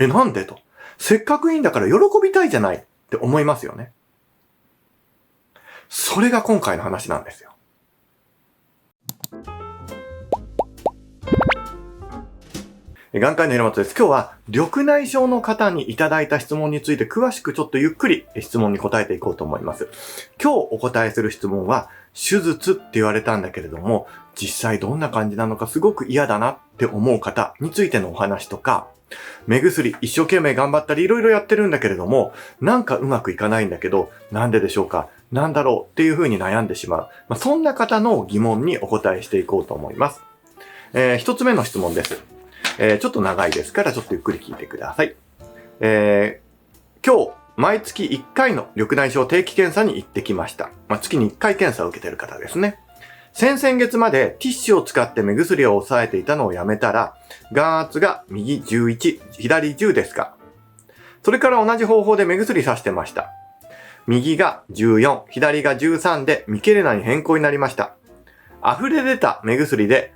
なんでと。せっかくいいんだから喜びたいじゃないって思いますよね。それが今回の話なんですよ。眼科医の平本です。今日は緑内障の方にいただいた質問について詳しくちょっとゆっくり質問に答えていこうと思います。今日お答えする質問は手術って言われたんだけれども、実際どんな感じなのかすごく嫌だなって思う方についてのお話とか、目薬一生懸命頑張ったりいろいろやってるんだけれども、なんかうまくいかないんだけど、なんででしょうか、なんだろうっていうふうに悩んでしまう。そんな方の疑問にお答えしていこうと思います。一つ目の質問です。ちょっと長いですからちょっとゆっくり聞いてください。今日、毎月1回の緑内障定期検査に行ってきました。月に1回検査を受けている方ですね。先々月までティッシュを使って目薬を抑えていたのをやめたら、眼圧が右11、左10ですか。それから同じ方法で目薬さしてました。右が14、左が13でミケレナに変更になりました。溢れ出た目薬で、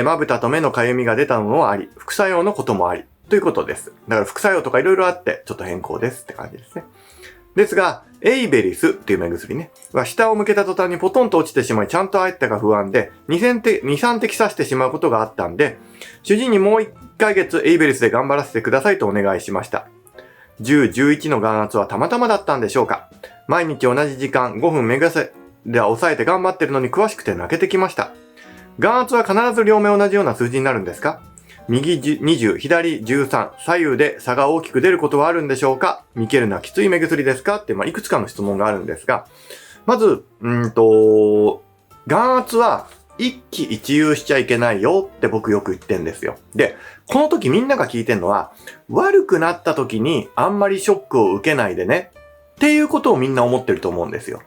まぶたと目のかゆみが出たのもあり、副作用のこともあり、ということです。だから副作用とかいろいろあって、ちょっと変更ですって感じですね。ですが、エイベリスっていう目薬ね、は下を向けた途端にポトンと落ちてしまい、ちゃんと入ったか不安で、2、3滴刺してしまうことがあったんで、主治医にもう1ヶ月エイベリスで頑張らせてくださいとお願いしました。10、11の眼圧はたまたまだったんでしょうか。毎日同じ時間5分目薬で抑えて頑張ってるのに詳しくて泣けてきました。眼圧は必ず両目同じような数字になるんですか？右20、左13、左右で差が大きく出ることはあるんでしょうか？ミケルナきつい目薬ですか？って、いくつかの質問があるんですが、まず、眼圧は一喜一憂しちゃいけないよって僕よく言ってんですよ。で、この時みんなが聞いてんのは、悪くなった時にあんまりショックを受けないでねっていうことをみんな思ってると思うんですよ。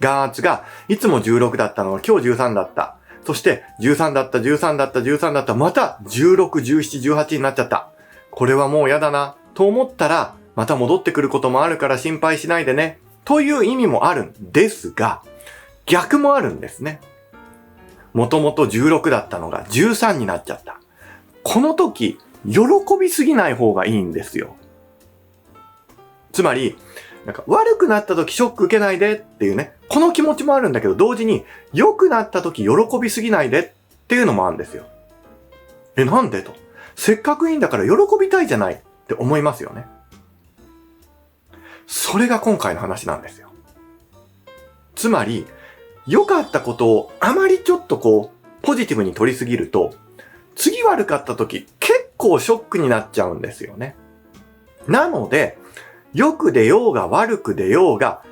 眼圧がいつも16だったのが今日13だった。そして13だった、13だった、13だった、また16、17、18になっちゃった。これはもうやだなと思ったら、また戻ってくることもあるから心配しないでねという意味もあるんですが、逆もあるんですね。もともと16だったのが13になっちゃった。この時、喜びすぎない方がいいんですよ。つまり、悪くなった時ショック受けないでっていうね、この気持ちもあるんだけど、同時に良くなった時喜びすぎないでっていうのもあるんですよ。なんでと。せっかくいいんだから喜びたいじゃないって思いますよね。それが今回の話なんですよ。つまり、良かったことをあまりちょっとポジティブに取りすぎると、次悪かった時結構ショックになっちゃうんですよね。なので、良く出ようが悪く出ようが、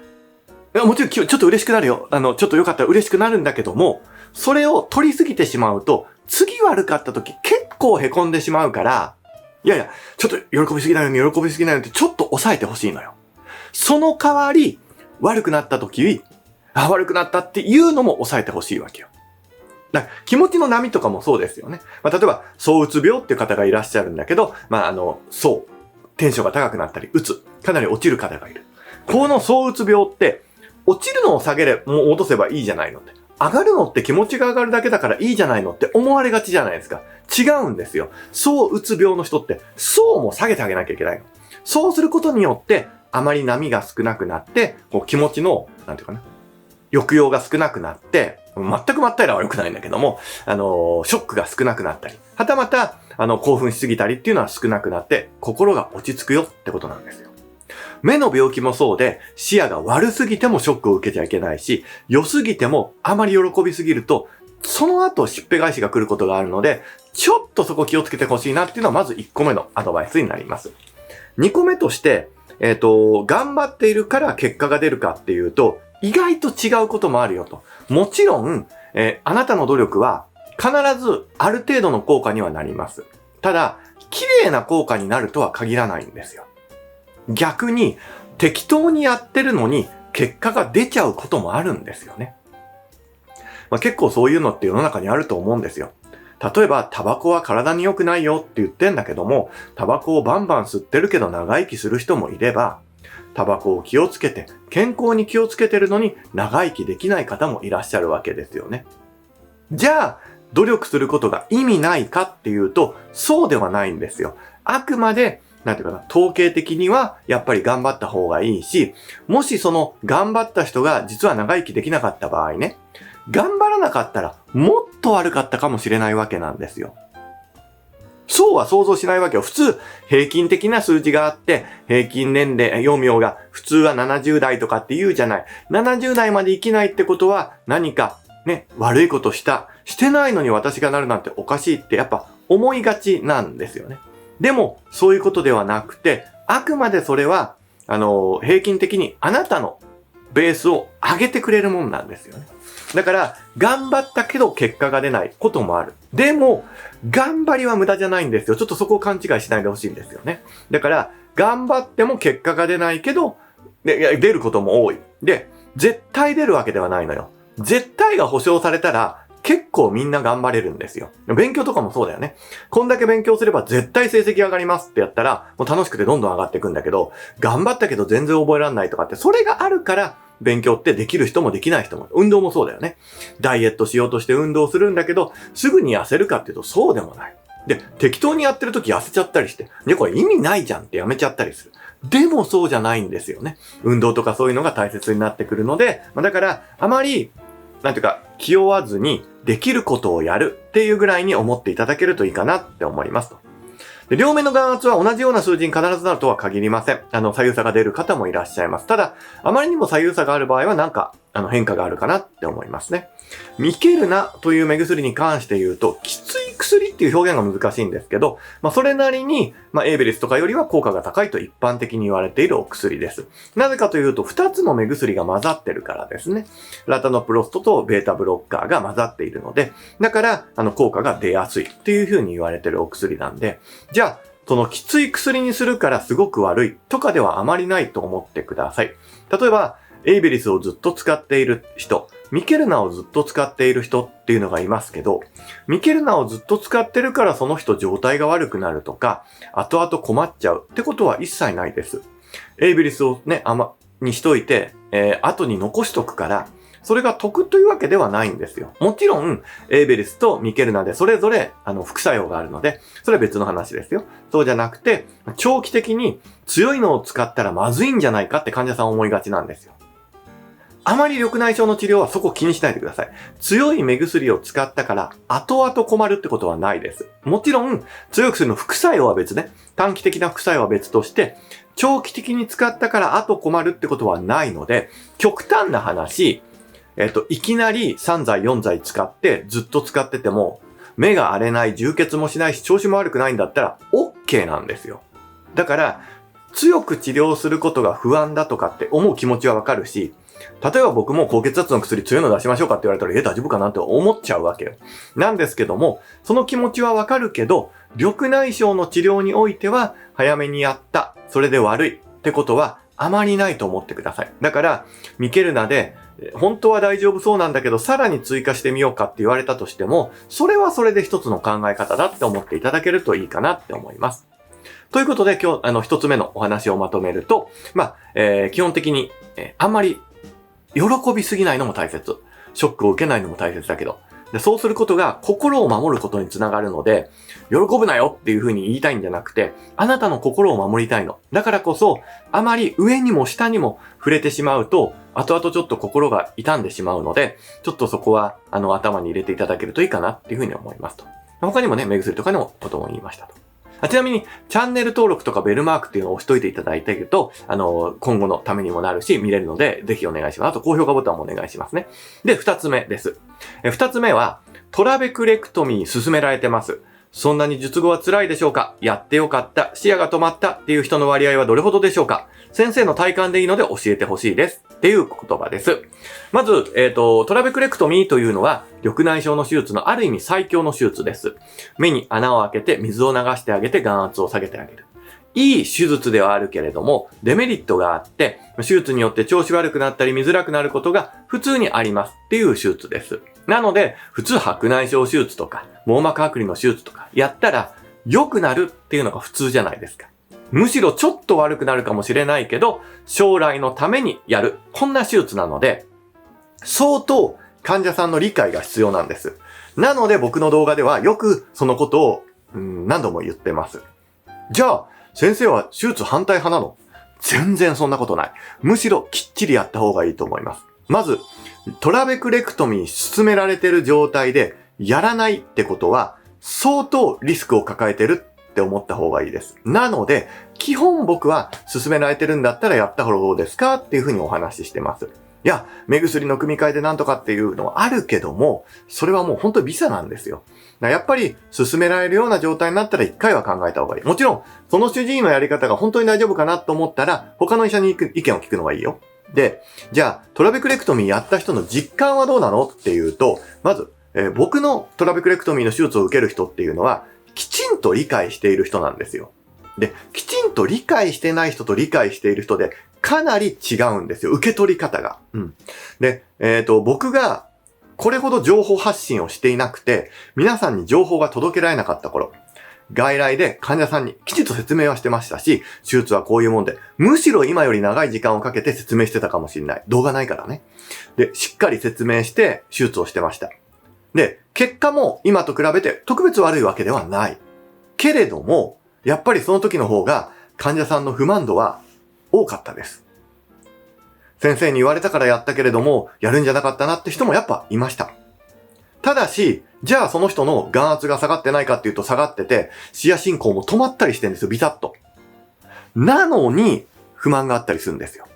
もちろんちょっと嬉しくなるよ。ちょっと良かったら嬉しくなるんだけども、それを取りすぎてしまうと、次悪かった時結構凹んでしまうから、いやいや、ちょっと喜びすぎないように喜びすぎないようにってちょっと抑えてほしいのよ。その代わり、悪くなった時、悪くなったっていうのも抑えてほしいわけよ。だから気持ちの波とかもそうですよね。例えば、躁うつ病っていう方がいらっしゃるんだけど、テンションが高くなったり、かなり落ちる方がいる。この躁うつ病って、落ちるのを落とせばいいじゃないのって。上がるのって気持ちが上がるだけだからいいじゃないのって思われがちじゃないですか。違うんですよ。躁うつ病の人って、層も下げてあげなきゃいけないの。そうすることによって、あまり波が少なくなって、気持ちの、抑揚が少なくなって、全く真っ平らは良くないんだけども、ショックが少なくなったり、はたまた、興奮しすぎたりっていうのは少なくなって、心が落ち着くよってことなんですよ。目の病気もそうで、視野が悪すぎてもショックを受けちゃいけないし、良すぎてもあまり喜びすぎると、その後しっぺ返しが来ることがあるので、ちょっとそこ気をつけてほしいなっていうのはまず1個目のアドバイスになります。2個目として、頑張っているから結果が出るかっていうと、意外と違うこともあるよと。もちろん、あなたの努力は必ずある程度の効果にはなります。ただ、綺麗な効果になるとは限らないんですよ。逆に、適当にやってるのに結果が出ちゃうこともあるんですよね。結構そういうのって世の中にあると思うんですよ。例えば、タバコは体に良くないよって言ってんだけども、タバコをバンバン吸ってるけど長生きする人もいれば、タバコを気をつけて、健康に気をつけてるのに長生きできない方もいらっしゃるわけですよね。じゃあ、努力することが意味ないかっていうと、そうではないんですよ。あくまでなんていうかな、統計的にはやっぱり頑張った方がいいし、もしその頑張った人が実は長生きできなかった場合ね、頑張らなかったらもっと悪かったかもしれないわけなんですよ。そうは想像しないわけよ。普通、平均的な数字があって、平均年齢、余命が普通は70代とかって言うじゃない。70代まで生きないってことは何かね、悪いことしてないのに私がなるなんておかしいってやっぱ思いがちなんですよね。でも、そういうことではなくて、あくまでそれは、平均的にあなたのベースを上げてくれるもんなんですよね。だから、頑張ったけど結果が出ないこともある。でも、頑張りは無駄じゃないんですよ。ちょっとそこを勘違いしないでほしいんですよね。だから、頑張っても結果が出ないけど、出ることも多い。で、絶対出るわけではないのよ。絶対が保証されたら、結構みんな頑張れるんですよ。勉強とかもそうだよね。こんだけ勉強すれば絶対成績上がりますってやったら、もう楽しくてどんどん上がっていくんだけど、頑張ったけど全然覚えられないとかって、それがあるから、勉強ってできる人もできない人も、運動もそうだよね。ダイエットしようとして運動するんだけど、すぐに痩せるかっていうとそうでもない。で、適当にやってるとき痩せちゃったりして、これ意味ないじゃんってやめちゃったりする。でもそうじゃないんですよね。運動とかそういうのが大切になってくるので、だから、あまり、なんていうか、気負わずにできることをやるっていうぐらいに思っていただけるといいかなって思いますと。で、両目の眼圧は同じような数字に必ずなるとは限りません。左右差が出る方もいらっしゃいます。ただ、あまりにも左右差がある場合はなんか、変化があるかなって思いますね。ミケルナという目薬に関して言うと、きつい薬っていう表現が難しいんですけど、それなりに、エイベリスとかよりは効果が高いと一般的に言われているお薬です。なぜかというと、2つの目薬が混ざってるからですね。ラタノプロストとベータブロッカーが混ざっているので、だから、効果が出やすいっていう風に言われているお薬なんで、じゃあ、そのきつい薬にするからすごく悪いとかではあまりないと思ってください。例えば、エイベリスをずっと使っている人、ミケルナをずっと使っている人っていうのがいますけど、ミケルナをずっと使ってるからその人状態が悪くなるとか、後々困っちゃうってことは一切ないです。エイベリスをね、にしといて、後に残しとくから、それが得というわけではないんですよ。もちろん、エイベリスとミケルナでそれぞれ、副作用があるので、それは別の話ですよ。そうじゃなくて、長期的に強いのを使ったらまずいんじゃないかって患者さん思いがちなんですよ。あまり緑内障の治療はそこ気にしないでください。強い目薬を使ったから後々困るってことはないです。もちろん強い薬の副作用は別ね。短期的な副作用は別として、長期的に使ったから後困るってことはないので、極端な話、いきなり3剤4剤使ってずっと使ってても目が荒れない、充血もしないし調子も悪くないんだったら OK なんですよ。だから強く治療することが不安だとかって思う気持ちはわかるし、例えば僕も高血圧の薬強いの出しましょうかって言われたら、大丈夫かなって思っちゃうわけよ。なんですけども、その気持ちはわかるけど、緑内障の治療においては、早めにやった、それで悪いってことはあまりないと思ってください。だから、ミケルナで、本当は大丈夫そうなんだけど、さらに追加してみようかって言われたとしても、それはそれで一つの考え方だって思っていただけるといいかなって思います。ということで、今日、一つ目のお話をまとめると、基本的に、あんまり、喜びすぎないのも大切。ショックを受けないのも大切だけど。で、そうすることが心を守ることにつながるので、喜ぶなよっていう風に言いたいんじゃなくて、あなたの心を守りたいの。だからこそ、あまり上にも下にも触れてしまうと、後々ちょっと心が傷んでしまうので、ちょっとそこは、頭に入れていただけるといいかなっていう風に思いますと。他にもね、目薬とかのことも言いましたと。ちなみに、チャンネル登録とかベルマークっていうのを押しといていただいていると、今後のためにもなるし、見れるので、ぜひお願いします。あと、高評価ボタンもお願いしますね。で、二つ目です。二つ目は、トラベクレクトミー勧められてます。そんなに術後は辛いでしょうか？やってよかった。視野が止まったっていう人の割合はどれほどでしょうか？先生の体感でいいので教えてほしいです。っていう言葉です。まず、トラベクレクトミーというのは、緑内障の手術のある意味最強の手術です。目に穴を開けて水を流してあげて眼圧を下げてあげる。いい手術ではあるけれども、デメリットがあって、手術によって調子悪くなったり見づらくなることが普通にありますっていう手術です。なので、普通白内障手術とか、網膜剥離の手術とかやったら良くなるっていうのが普通じゃないですか。むしろちょっと悪くなるかもしれないけど、将来のためにやる。こんな手術なので、相当患者さんの理解が必要なんです。なので僕の動画ではよくそのことを何度も言ってます。じゃあ、先生は手術反対派なの？全然そんなことない。むしろきっちりやった方がいいと思います。まず、トラベクレクトミー勧められてる状態でやらないってことは、相当リスクを抱えてるって思った方がいいです。なので、基本僕は勧められてるんだったらやった方がどうですかっていうふうにお話ししてます。いや、目薬の組み換えでなんとかっていうのはあるけども、それはもう本当にビザなんですよ。やっぱり勧められるような状態になったら一回は考えた方がいい。もちろん、その主治医のやり方が本当に大丈夫かなと思ったら、他の医者に意見を聞くのがいいよ。で、じゃあ、トラベクレクトミーやった人の実感はどうなのっていうと、まず、僕のトラベクレクトミーの手術を受ける人っていうのは、きちんと理解している人なんですよ。で、きちんと理解してない人と理解している人で、かなり違うんですよ。受け取り方が。で、僕がこれほど情報発信をしていなくて、皆さんに情報が届けられなかった頃、外来で患者さんにきちんと説明はしてましたし、手術はこういうもんで、むしろ今より長い時間をかけて説明してたかもしれない。動画ないからね。で、しっかり説明して手術をしてました。で、結果も今と比べて特別悪いわけではない。けれども、やっぱりその時の方が患者さんの不満度は多かったです。先生に言われたからやったけれども、やるんじゃなかったなって人もやっぱいました。ただし、じゃあその人の眼圧が下がってないかっていうと下がってて、視野進行も止まったりしてるんですよ、ビタッと。なのに、不満があったりするんですよ。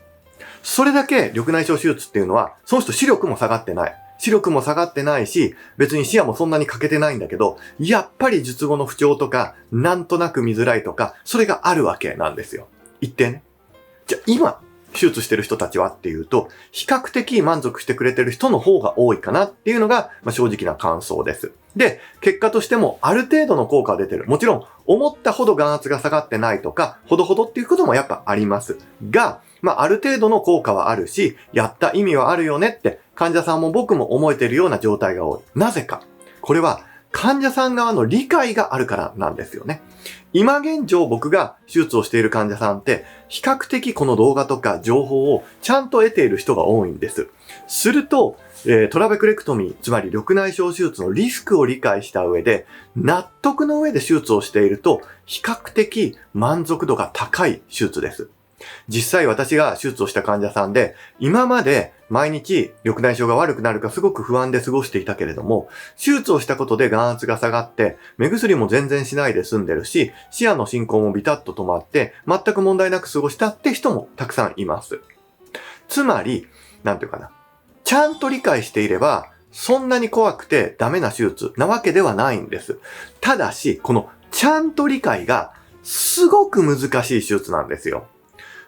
それだけ緑内障手術っていうのは、その人視力も下がってない。視力も下がってないし、別に視野もそんなに欠けてないんだけど、やっぱり術後の不調とか、なんとなく見づらいとか、それがあるわけなんですよ。一定ね。じゃあ今、手術してる人たちはっていうと、比較的満足してくれてる人の方が多いかなっていうのが、正直な感想です。で、結果としてもある程度の効果が出てる。もちろん、思ったほど眼圧が下がってないとか、ほどほどっていうこともやっぱありますが、ある程度の効果はあるし、やった意味はあるよねって患者さんも僕も思えているような状態が多い。なぜか。これは患者さん側の理解があるからなんですよね。今現状僕が手術をしている患者さんって比較的この動画とか情報をちゃんと得ている人が多いんです。すると、トラベクレクトミー、つまり緑内障手術のリスクを理解した上で、納得の上で手術をしていると比較的満足度が高い手術です。実際私が手術をした患者さんで、今まで毎日緑内障が悪くなるかすごく不安で過ごしていたけれども、手術をしたことで眼圧が下がって、目薬も全然しないで済んでるし、視野の進行もビタッと止まって、全く問題なく過ごしたって人もたくさんいます。つまり、なんていうかな。ちゃんと理解していれば、そんなに怖くてダメな手術なわけではないんです。ただし、このちゃんと理解がすごく難しい手術なんですよ。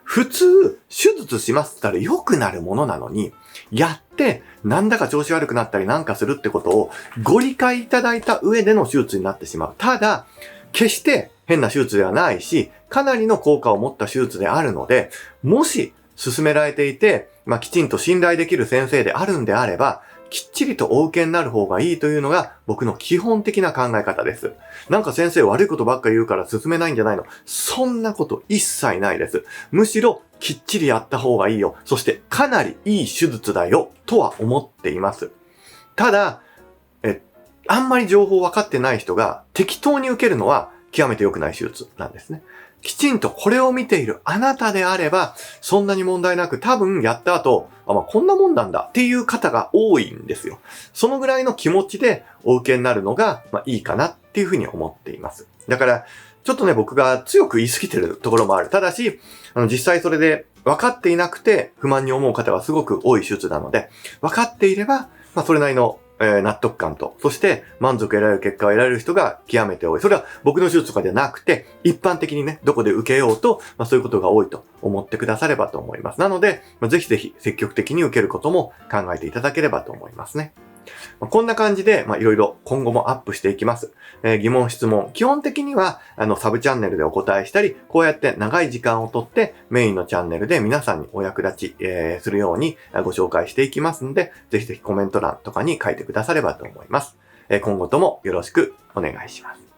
普通、手術しますって言ったら良くなるものなのに、やって、なんだか調子悪くなったりなんかするってことをご理解いただいた上での手術になってしまう。ただ、決して変な手術ではないし、かなりの効果を持った手術であるので、もし勧められていて、きちんと信頼できる先生であるんであれば、きっちりとお受けになる方がいいというのが僕の基本的な考え方です。なんか先生悪いことばっか言うから進めないんじゃないの？そんなこと一切ないです。むしろきっちりやった方がいいよ。そしてかなりいい手術だよとは思っています。ただ、あんまり情報分かってない人が適当に受けるのは極めて良くない手術なんですね。きちんとこれを見ているあなたであれば、そんなに問題なく多分やった後、こんなもんなんだっていう方が多いんですよ。そのぐらいの気持ちでお受けになるのが、いいかなっていうふうに思っています。だから、ちょっとね、僕が強く言い過ぎてるところもある。ただし、実際それで分かっていなくて不満に思う方はすごく多い手術なので、分かっていれば、それなりの納得感と、そして満足得られる結果を得られる人が極めて多い。それは僕の手術とかではなくて、一般的にね、どこで受けようと、そういうことが多いと思ってくださればと思います。なので、ぜひぜひ積極的に受けることも考えていただければと思いますね。こんな感じで、いろいろ今後もアップしていきます。疑問、質問、基本的には、サブチャンネルでお答えしたり、こうやって長い時間をとってメインのチャンネルで皆さんにお役立ち、するようにご紹介していきますので、ぜひぜひコメント欄とかに書いてくださればと思います。今後ともよろしくお願いします。